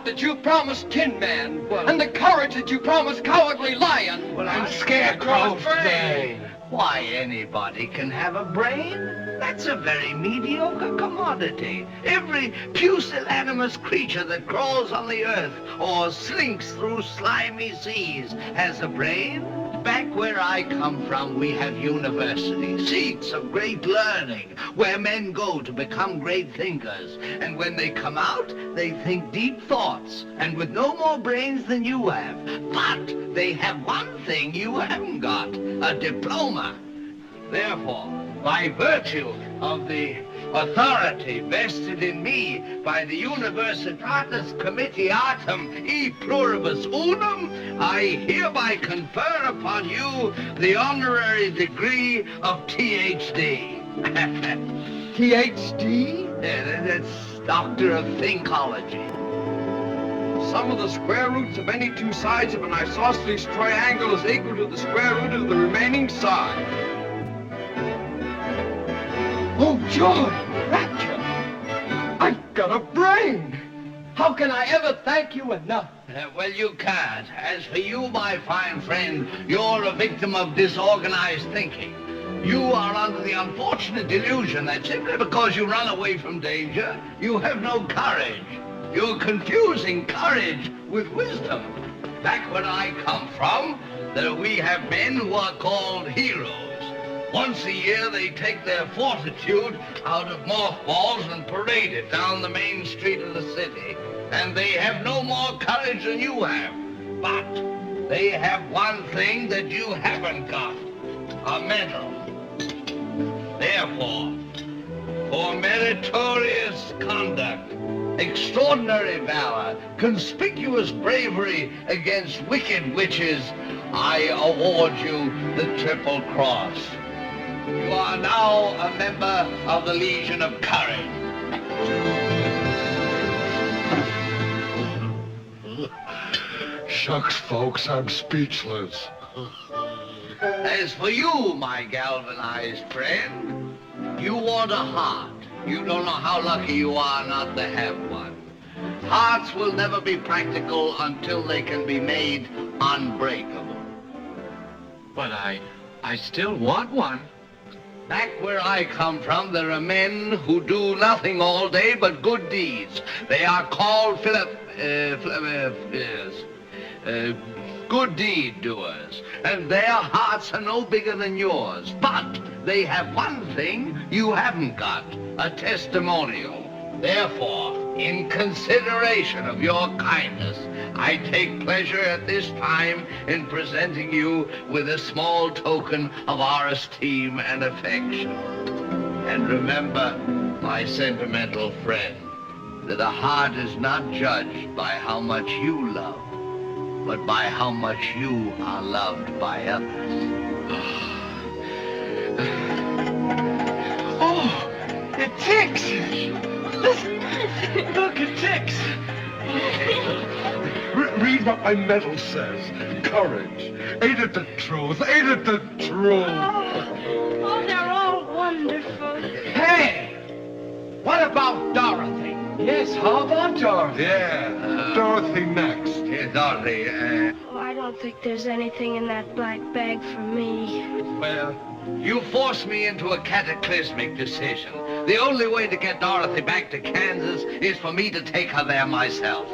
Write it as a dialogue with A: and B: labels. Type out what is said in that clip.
A: that you promised Tin Man, and the courage that you promised Cowardly Lion.
B: Well, I'm Scarecrow's brain. Why, anybody can have a brain. That's a very mediocre commodity. Every pusillanimous creature that crawls on the earth or slinks through slimy seas has a brain. Back where I come from, we have universities, seats of great learning, where men go to become great thinkers. And when they come out, they think deep thoughts, and with no more brains than you have. But they have one thing you haven't got, a diploma. Therefore, by virtue of the authority vested in me by the Universitatis Comitiatum e Pluribus Unum, I hereby confer upon you the honorary degree of Ph.D.
A: Ph.D.?
B: That's Doctor of Thinkology.
A: Sum of the square roots of any two sides of an isosceles triangle is equal to the square root of the remaining side. Oh, joy! Rapture! I've got a brain! How can I ever thank you enough?
B: Well, you can't. As for you, my fine friend, you're a victim of disorganized thinking. You are under the unfortunate delusion that simply because you run away from danger, you have no courage. You're confusing courage with wisdom. Back where I come from, we have men who are called heroes. Once a year, they take their fortitude out of mothballs and parade it down the main street of the city. And they have no more courage than you have. But they have one thing that you haven't got, a medal. Therefore, for meritorious conduct, extraordinary valor, conspicuous bravery against wicked witches, I award you the Triple Cross. You are now a member of the Legion of Courage.
C: Shucks, folks, I'm speechless.
B: As for you, my galvanized friend, you want a heart. You don't know how lucky you are not to have one. Hearts will never be practical until they can be made unbreakable.
D: But I still want one.
B: Back where I come from, there are men who do nothing all day but good deeds. They are called good deed doers, and their hearts are no bigger than yours. But they have one thing you haven't got, a testimonial. Therefore, in consideration of your kindness, I take pleasure at this time in presenting you with a small token of our esteem and affection. And remember, my sentimental friend, that a heart is not judged by how much you love, but by how much you are loved by others.
A: Oh, it ticks! Listen, look, it ticks!
C: Read what my medal says. Courage. Ain't it the truth? Ain't it the truth?
E: Oh, they're all wonderful.
A: Hey! What about Dorothy? Yes, how about Dorothy?
C: Yeah. Dorothy next.
B: Here, Dorothy,
E: Oh, I don't think there's anything in that black bag for me.
B: well, you forced me into a cataclysmic decision. The only way to get Dorothy back to Kansas is for me to take her there myself.